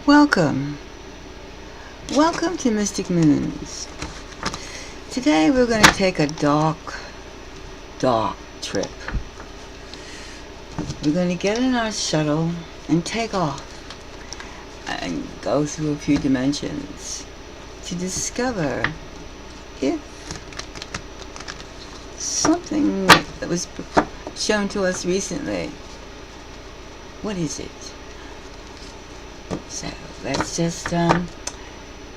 Welcome to Mystic Moons. Today we're going to take a dark trip. We're going to get in our shuttle and take off and go through a few dimensions to discover if something that was shown to us recently, what is it? So let's just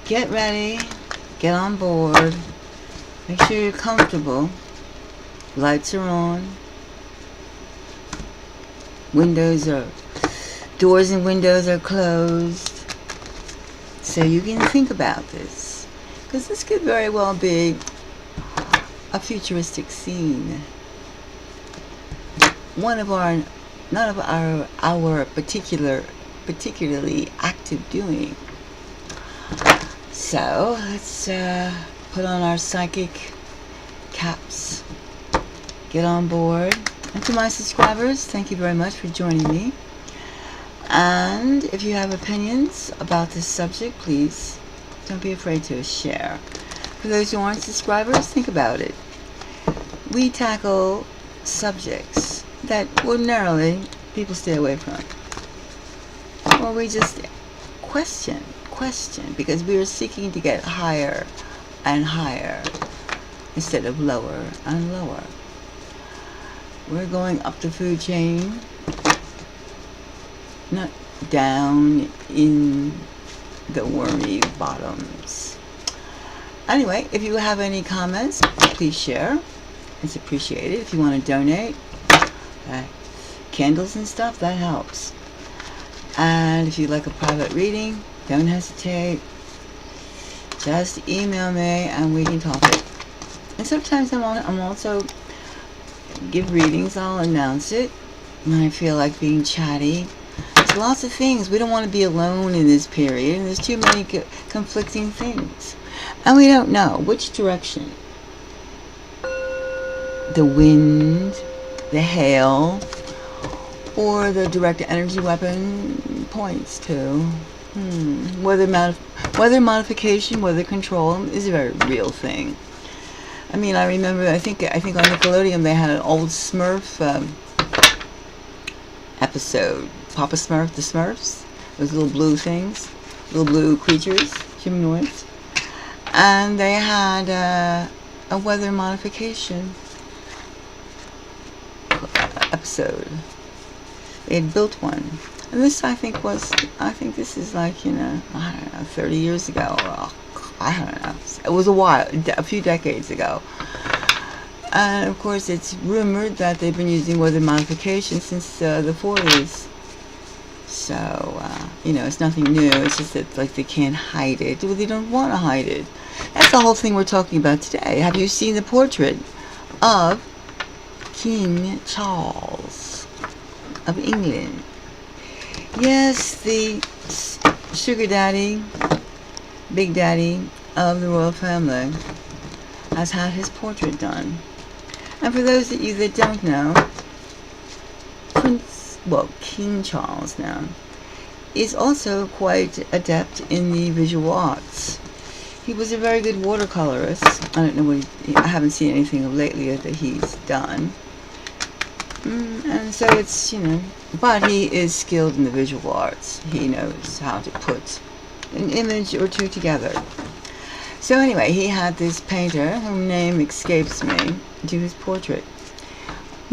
get ready, get on board, make sure you're comfortable. Lights are on. Doors and windows are closed. So you can think about this, because this could very well be a futuristic scene. Not of our particularly active doing. So let's put on our psychic caps, get on board. And to my subscribers, thank you very much for joining me. And if you have opinions about this subject, please don't be afraid to share. For those who aren't subscribers, think about it. We tackle subjects that ordinarily people stay away from. Or we just question, because we are seeking to get higher and higher instead of lower and lower. We're going up the food chain, not down in the wormy bottoms. Anyway, if you have any comments, please share. It's appreciated. If you want to donate, candles and stuff, that helps. And if you'd like a private reading, don't hesitate. Just email me and we can talk it. And sometimes I'm also give readings. I'll announce it when I feel like being chatty. There's lots of things. We don't want to be alone in this period, and there's too many conflicting things. And we don't know which direction the wind, the hail, or the direct energy weapon points to. Weather modification, weather control is a very real thing. I mean, I remember, I think on Nickelodeon they had an old Smurf episode. Papa Smurf, the Smurfs, those little blue things, little blue creatures, humanoids. And they had a weather modification episode. They had built one. And this, I think this is like, I don't know, 30 years ago. Or, I don't know. It was a few decades ago. And of course, it's rumored that they've been using weather modification since the 40s. So, it's nothing new. It's just that, like, they can't hide it. Well, they don't want to hide it. That's the whole thing we're talking about today. Have you seen the portrait of King Charles of England? Yes, the sugar daddy, big daddy of the royal family has had his portrait done. And for those of you that don't know, King Charles now is also quite adept in the visual arts. He was a very good watercolorist. I don't know I haven't seen anything lately that he's done. And so it's, but he is skilled in the visual arts. He knows how to put an image or two together. So anyway, he had this painter, whose name escapes me, do his portrait.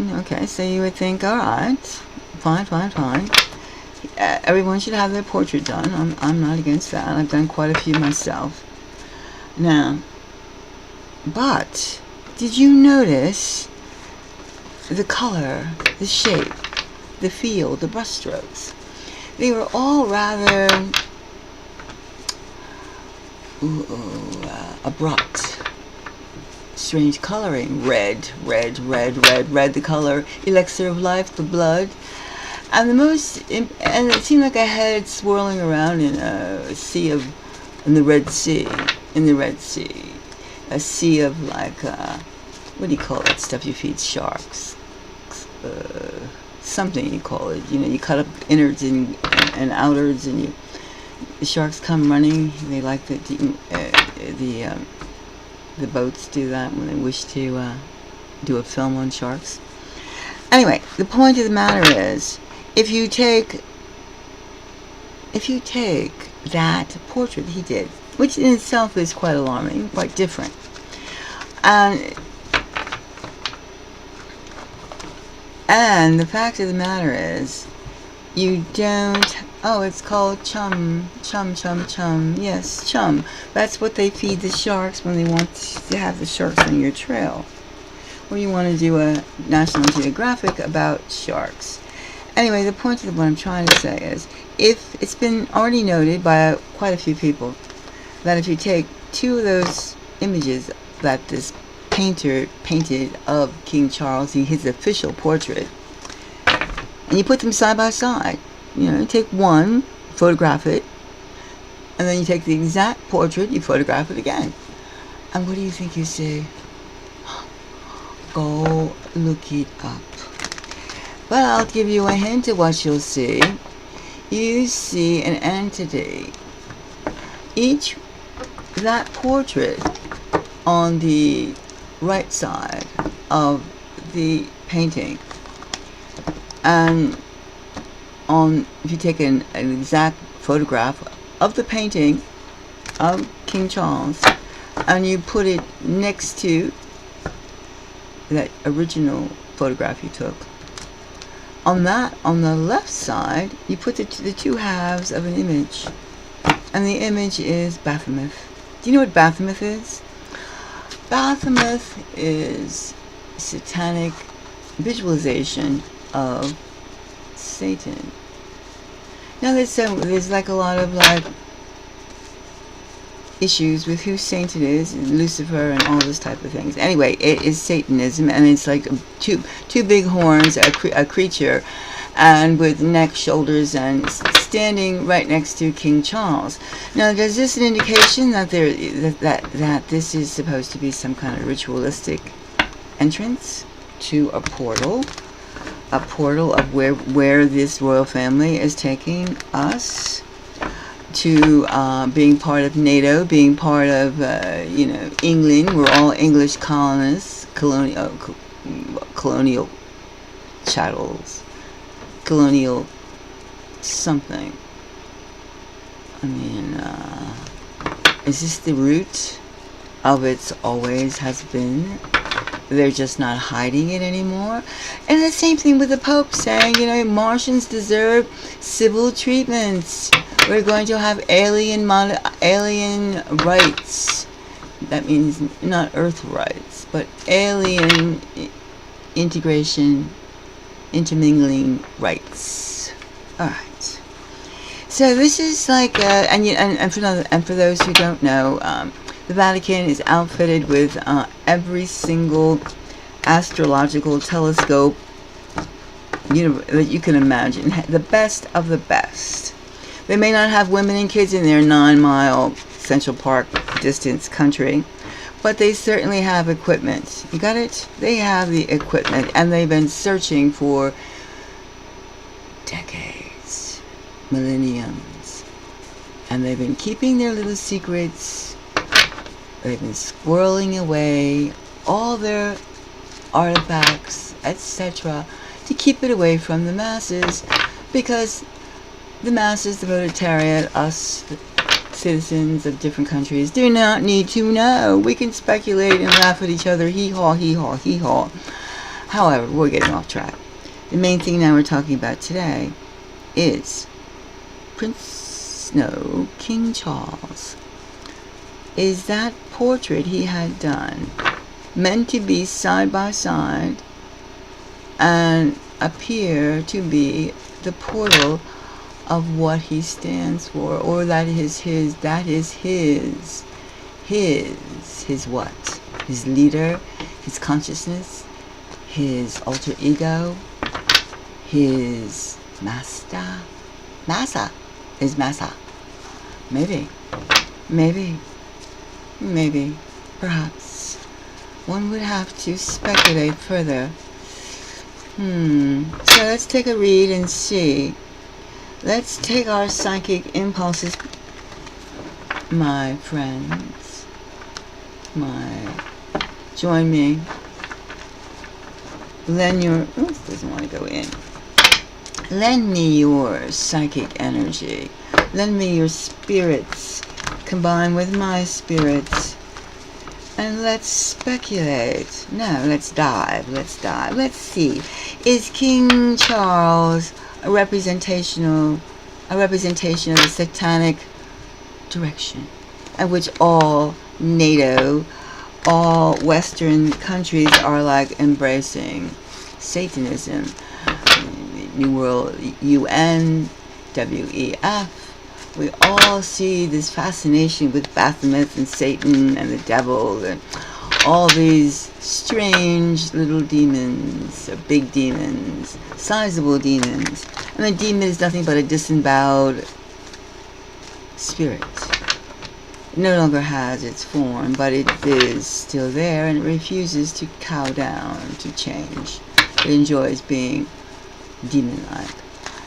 Okay, so you would think, alright, fine. Everyone should have their portrait done. I'm not against that. I've done quite a few myself. Now, but did you notice the color, the shape, the feel, the brushstrokes? They were all rather abrupt, strange coloring. Red, the color, elixir of life, the blood. And and it seemed like a head swirling around in the Red Sea, a sea of like, what do you call that stuff you feed sharks? Something you call it. You cut up innards and outwards, and the sharks come running. They like the boats do that when they wish to do a film on sharks. Anyway, the point of the matter is, if you take that portrait he did, which in itself is quite alarming, quite different, and the fact of the matter is, you don't. Oh, it's called chum. Yes, chum. That's what they feed the sharks when they want to have the sharks on your trail. Or you want to do a National Geographic about sharks. Anyway, the point of what I'm trying to say is, if it's been already noted by quite a few people, that if you take two of those images that this painter painted of King Charles, his official portrait, and you put them side by side, you take one, photograph it, and then you take the exact portrait, you photograph it again. And what do you think you see? Go look it up. But I'll give you a hint of what you'll see. You see an entity. That portrait on the right side of the painting, and if you take an exact photograph of the painting of King Charles and you put it next to that original photograph you took, on the left side you put the two halves of an image, and the image is Baphomet. Do you know what Baphomet is? Baphomet is satanic visualization of Satan. Now there's like a lot of issues with whose saint it is, and Lucifer and all those type of things. Anyway, it is Satanism, and it's like two big horns, a creature, and with neck, shoulders, and standing right next to King Charles. Now, is this an indication that that this is supposed to be some kind of ritualistic entrance to a portal of where this royal family is taking us to, being part of NATO, being part of England? We're all English colonists, colonial chattels, colonial something. I mean, is this the root of its always has been? They're just not hiding it anymore. And the same thing with the Pope saying, Martians deserve civil treatments. We're going to have alien rights. That means not Earth rights, but alien integration, intermingling rights. All right. So this is like, and for those who don't know, the Vatican is outfitted with every single astrological telescope that you can imagine, the best of the best. They may not have women and kids in their 9-mile Central Park distance country, but they certainly have equipment. You got it? They have the equipment, and they've been searching for decades, millenniums, and they've been keeping their little secrets. They've been squirreling away all their artifacts, etc., to keep it away from the masses, because the masses, the proletariat, us, the citizens of different countries, do not need to know. We can speculate and laugh at each other, hee-haw, hee-haw, hee-haw. However, we're getting off track. The main thing now we're talking about today is King Charles. Is that portrait he had done meant to be side by side and appear to be the portal of what he stands for, or that is his what? His leader, his consciousness, his alter ego, his master, his massa. Maybe, perhaps. One would have to speculate further. So let's take a read and see. Let's take our psychic impulses my friends, join me. Lend your, this doesn't want to go in. Lend me your psychic energy. Lend me your spirits. Combine with my spirits. And let's speculate. No, let's dive. Let's see. Is King Charles a representation of the satanic direction at which all NATO, all Western countries are like embracing? Satanism, New World, UN, WEF. We all see this fascination with Baphomet and Satan and the devil and all these strange little demons, or big demons, sizable demons. And a demon is nothing but a disemboweled spirit. It no longer has its form, but it is still there and it refuses to cow down, to change. It enjoys being demon-like.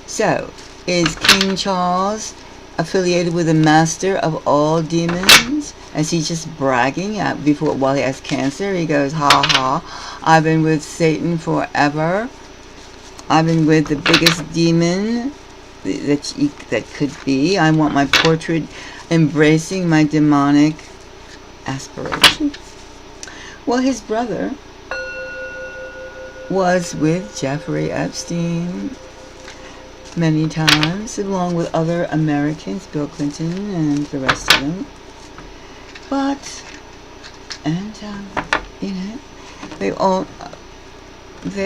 So, is King Charles affiliated with the master of all demons? Is he just bragging while he has cancer? He goes, ha ha, I've been with Satan forever. I've been with the biggest demon that could be. I want my portrait embracing my demonic aspirations. Well, his brother was with Jeffrey Epstein many times, along with other Americans, Bill Clinton and the rest of them. But, and they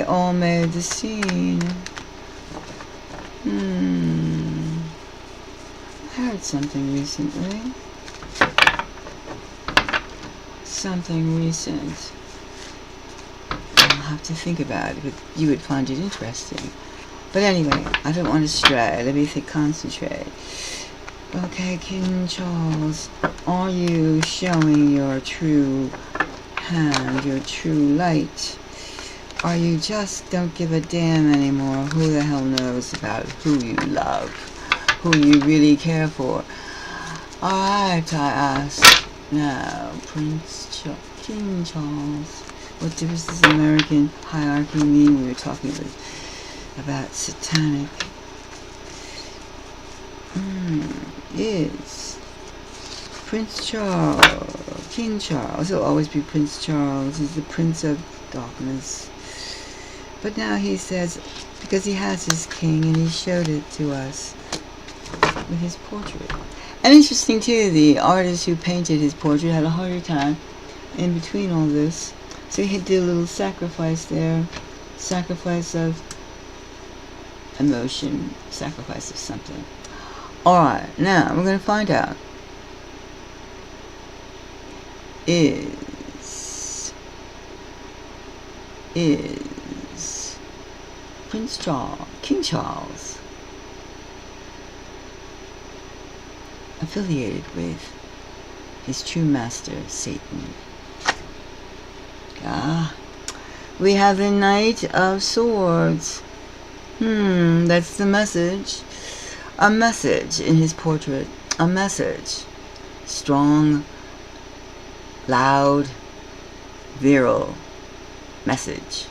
all made the scene. I heard something recently. Something recent. I'll have to think about it, but you would find it interesting. But anyway, I don't want to stray. Let me concentrate. Okay, King Charles, are you showing your true hand, your true light? Or you just don't give a damn anymore? Who the hell knows about who you love, who you really care for? Alright, I ask. Now, King Charles, what difference does American hierarchy mean? We were talking about satanic. Is Prince Charles, King Charles, he'll always be Prince Charles, he's the Prince of Darkness. But now he says, because he has his king and he showed it to us with his portrait. And interesting too, the artist who painted his portrait had a harder time in between all this. So he did a little sacrifice there, sacrifice of emotion, sacrifice of something. Alright, now we're going to find out. Is Prince Charles, King Charles, affiliated with his true master, Satan? We have the Knight of Swords. That's the message. A message in his portrait. A message. Strong, loud, virile message.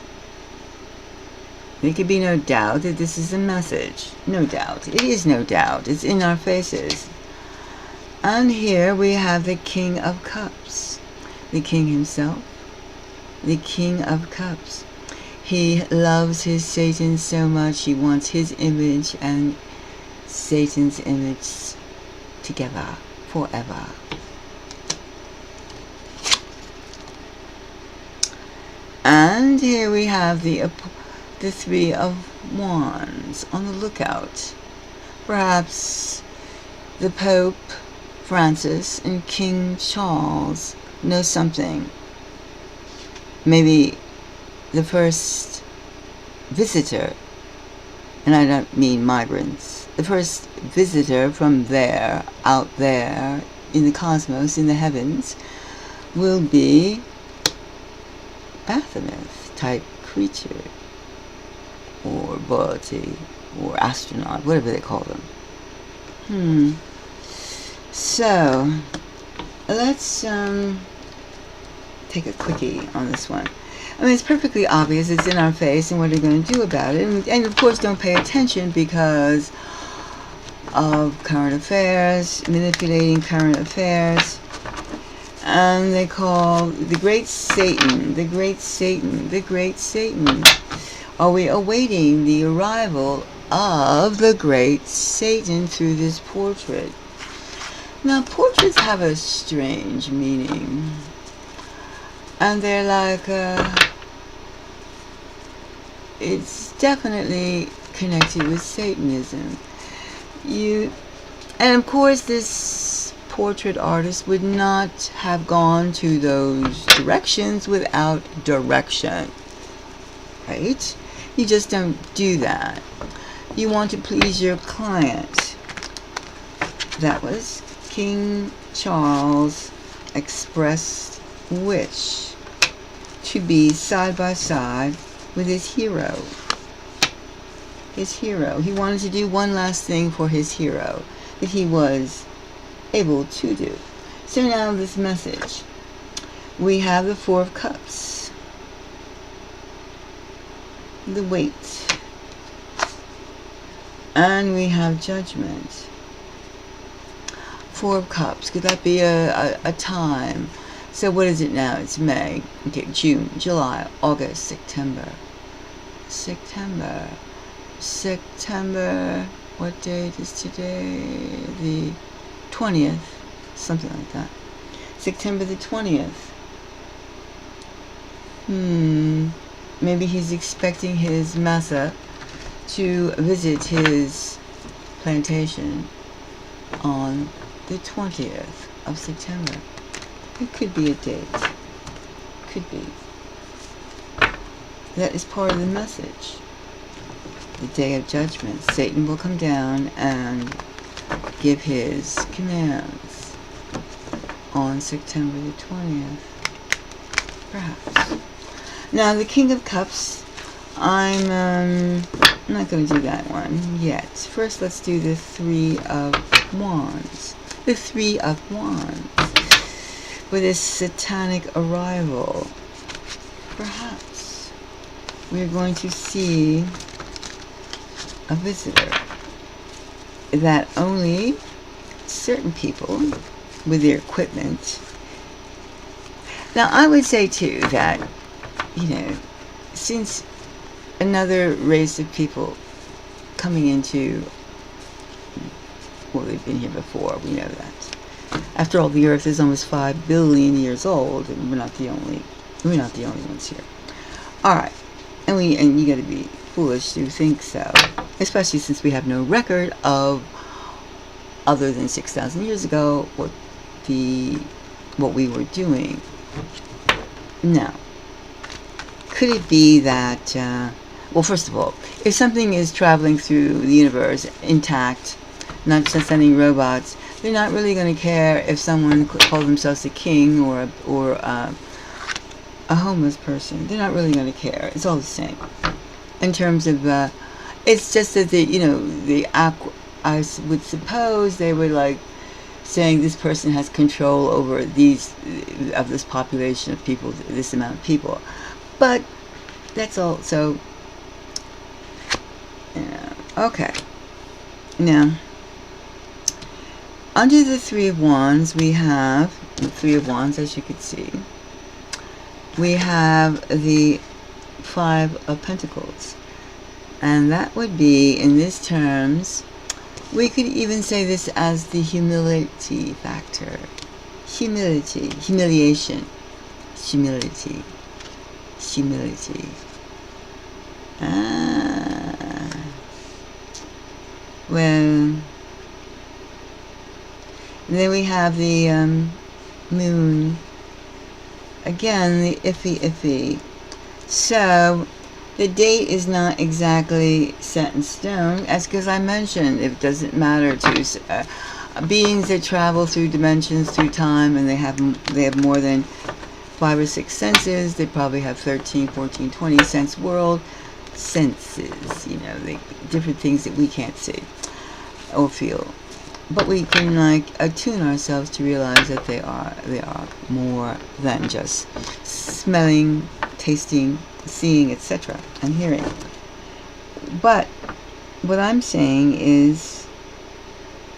There could be no doubt that this is a message. No doubt. It is no doubt. It's in our faces. And here we have the King of Cups. The King himself. The King of Cups. He loves his Satan so much. He wants his image and Satan's image together forever. And here we have the Three of Wands on the lookout. Perhaps the Pope Francis and King Charles know something. Maybe the first visitor, and I don't mean migrants, the first visitor from there, out there, in the cosmos, in the heavens, will be Baphomet type creature, or royalty, or astronaut, whatever they call them. So, let's take a quickie on this one. I mean, it's perfectly obvious. It's in our face, and what are you going to do about it? And of course, don't pay attention because of current affairs, manipulating current affairs. And they call the great Satan, the great Satan, the great Satan. Are we awaiting the arrival of the great Satan through this portrait? Now, portraits have a strange meaning. And they're like, it's definitely connected with Satanism. And of course, this portrait artist would not have gone to those directions without direction, right? You just don't do that. You want to please your client. That was King Charles' expressed wish to be side by side with his hero. His hero. He wanted to do one last thing for his hero that he was able to do. So now this message. We have the Four of Cups. The Weight. And we have Judgment. Four of Cups. Could that be a time? So what is it now? It's May. Okay, June, July, August, September. September. What date is today? The 20th. Something like that. September the 20th. Maybe he's expecting his massa to visit his plantation on the 20th of September. It could be a date. Could be. That is part of the message. The day of judgment. Satan will come down and give his commands on September the 20th. Perhaps. Now, the King of Cups, I'm not going to do that one yet. First, let's do the Three of Wands. The Three of Wands. With this satanic arrival. Perhaps we're going to see a visitor that only certain people with their equipment. Now, I would say too that, since another race of people coming into, well, they've been here before, we know that. After all, the Earth is almost 5 billion years old, and we're not the only ones here. All right, and you got to be foolish to think so, especially since we have no record of, other than 6,000 years ago, what we were doing. Now, could it be that? Well, first of all, if something is traveling through the universe intact, not just sending robots, they're not really going to care if someone calls themselves a king or a homeless person. They're not really going to care. It's all the same. In terms of, it's just that I would suppose they were like saying this person has control over this population of people, this amount of people. But that's all. So, okay. Now, under the Three of Wands, we have the Three of Wands, as you can see. We have the Five of Pentacles. And that would be, in these terms, we could even say this as the humility factor. Humility. Humiliation. Humility. Humility. Well, then we have the moon. Again, the iffy. So, the date is not exactly set in stone, as because I mentioned, it doesn't matter to beings that travel through dimensions, through time, and they have more than 5 or 6 senses. They probably have 13, 14, 20 sense world senses. The different things that we can't see or feel. but we can like attune ourselves to realize that they are more than just smelling, tasting, seeing, etc., and hearing. But what I'm saying is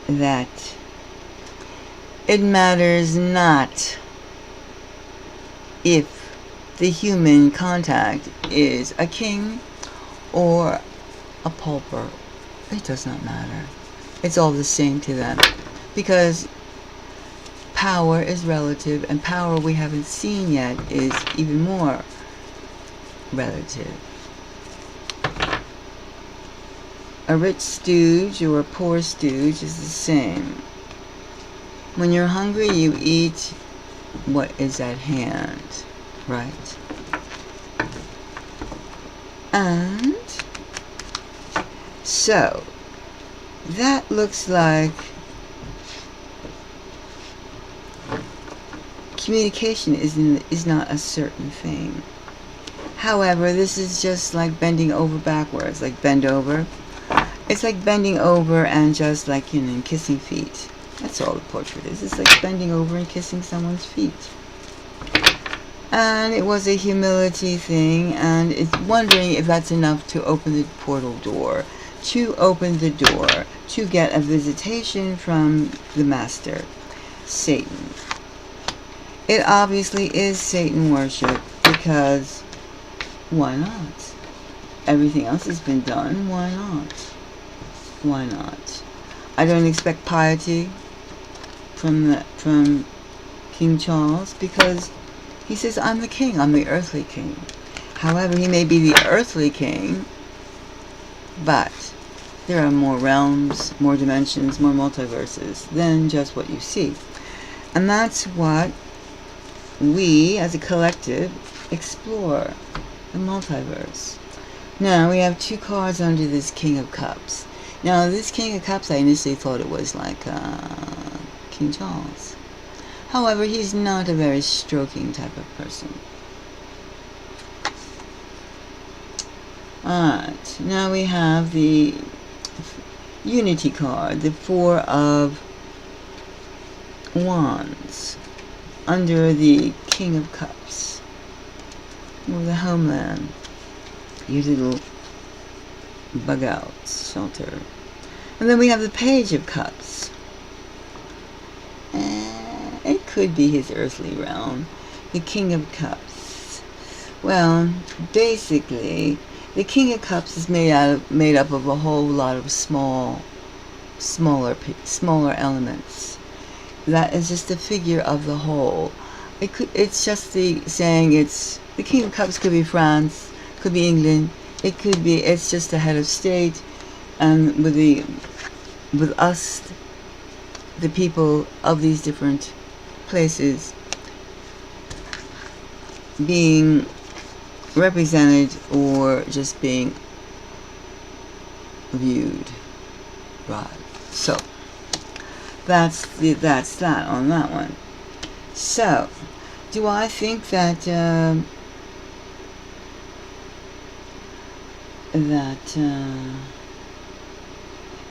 that it matters not if the human contact is a king or a pauper. It does not matter. It's all the same to them, because power is relative, and power we haven't seen yet is even more relative. A rich stooge or a poor stooge is the same. When you're hungry, you eat what is at hand, right? And so that looks like communication is not a certain thing. However, this is just like bending over backwards, like bend over. It's like bending over and just like, kissing feet. That's all the portrait is. It's like bending over and kissing someone's feet. And it was a humility thing, and it's wondering if that's enough to open the portal door, to open the door, to get a visitation from the master, Satan. It obviously is Satan worship, because why not? Everything else has been done. Why not? Why not? I don't expect piety from King Charles, because he says, I'm the king, I'm the earthly king. However, he may be the earthly king, but there are more realms, more dimensions, more multiverses than just what you see. And that's what we, as a collective, explore, the multiverse. Now, we have two cards under this King of Cups. Now, this King of Cups, I initially thought it was like King Charles. However, he's not a very stroking type of person. Alright, now we have the Unity card, the Four of Wands, under the King of Cups, or the homeland, your little bug out shelter. And then we have the Page of Cups. It could be his earthly realm, the King of Cups. Well, basically, the King of Cups is made up of a whole lot of smaller elements. That is just a figure of the whole. It's just saying it's the King of Cups could be France, could be England. It could be it's just the head of state, and with us, the people of these different places being represented or just being viewed, right? So that's that on that one. So, do I think that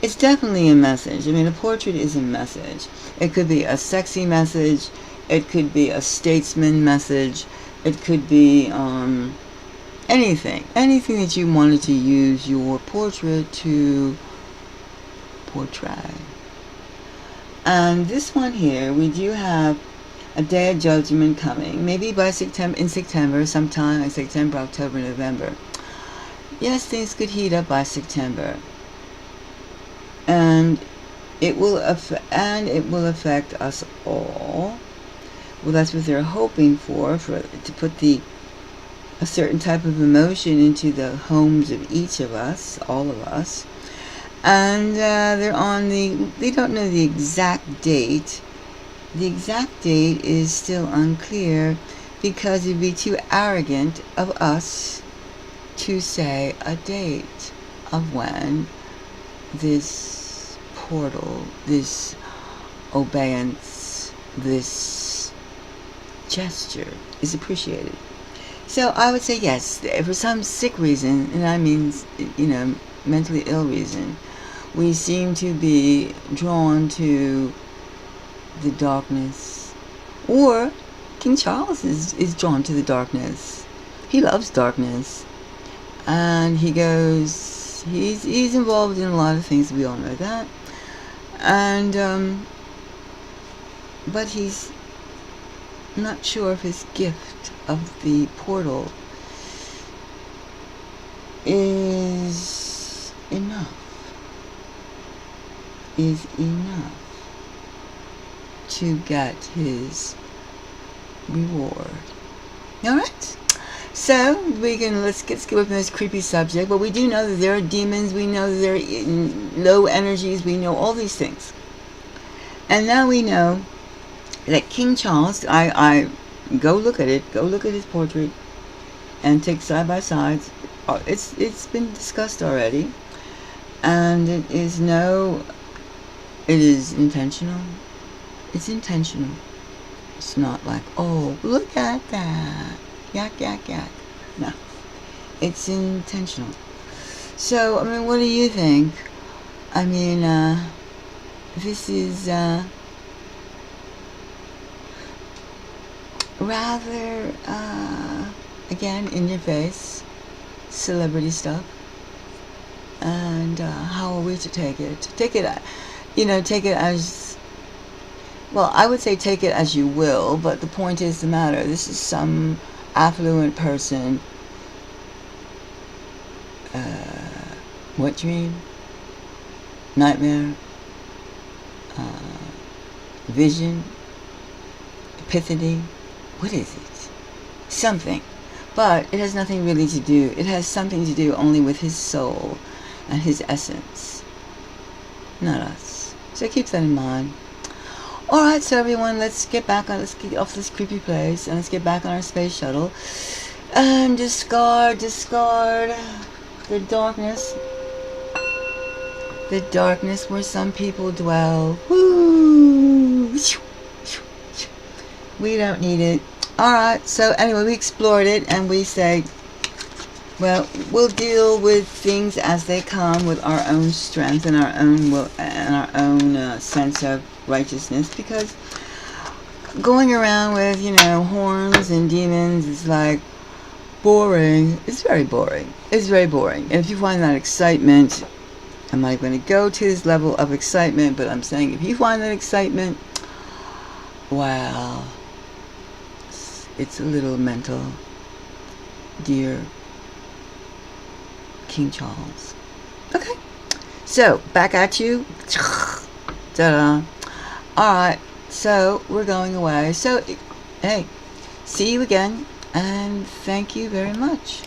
it's definitely a message. I mean, a portrait is a message. It could be a sexy message. It could be a statesman message. It could be anything that you wanted to use your portrait to portray. And this one here, we do have a day of judgment coming, maybe by September, sometime in September, October, November. Yes, things could heat up by September, and it will affect us all. Well, that's what they're hoping for to put a certain type of emotion into the homes of each of us, all of us. And they don't know the exact date. The exact date is still unclear, because it'd be too arrogant of us to say a date of when this portal, this obeyance, this gesture is appreciated. So I would say yes, for some sick reason, and I mean, mentally ill reason, we seem to be drawn to the darkness. Or King Charles is drawn to the darkness. He loves darkness. And he goes, he's involved in a lot of things, we all know that. And, but he's not sure if his gift of the portal is enough to get his reward. Alright? So, let's skip over this creepy subject, but we do know that there are demons, we know that there are low energies, we know all these things. And now we know that King Charles, I go look at it, go look at his portrait, and take side by sides. It's been discussed already, and it is intentional. It's intentional. It's not like, oh, look at that, yak, yak, yak. No, it's intentional. So, I mean, what do you think? I mean, this is rather, again, in your face, celebrity stuff. And how are we to take it? Take it as, well, I would say take it as you will, but the point is the matter. This is some affluent person. What dream? Nightmare? Vision? Epiphany? What is it? Something. But it has nothing really to do. It has something to do only with his soul and his essence. Not us. So keep that in mind. Alright, so everyone, let's get off this creepy place and let's get back on our space shuttle. And discard the darkness. The darkness where some people dwell. Woo! We don't need it. Alright, so anyway, we explored it and we say, well, we'll deal with things as they come with our own strength and our own will and our own sense of righteousness, because going around with, horns and demons is like boring. It's very boring. It's very boring. And if you find that excitement, I'm not going to go to this level of excitement, but I'm saying if you find that excitement, wow, it's a little mental, dear King Charles. Okay, so back at you. Ta-da. Alright, so we're going away. So, hey, see you again, and thank you very much.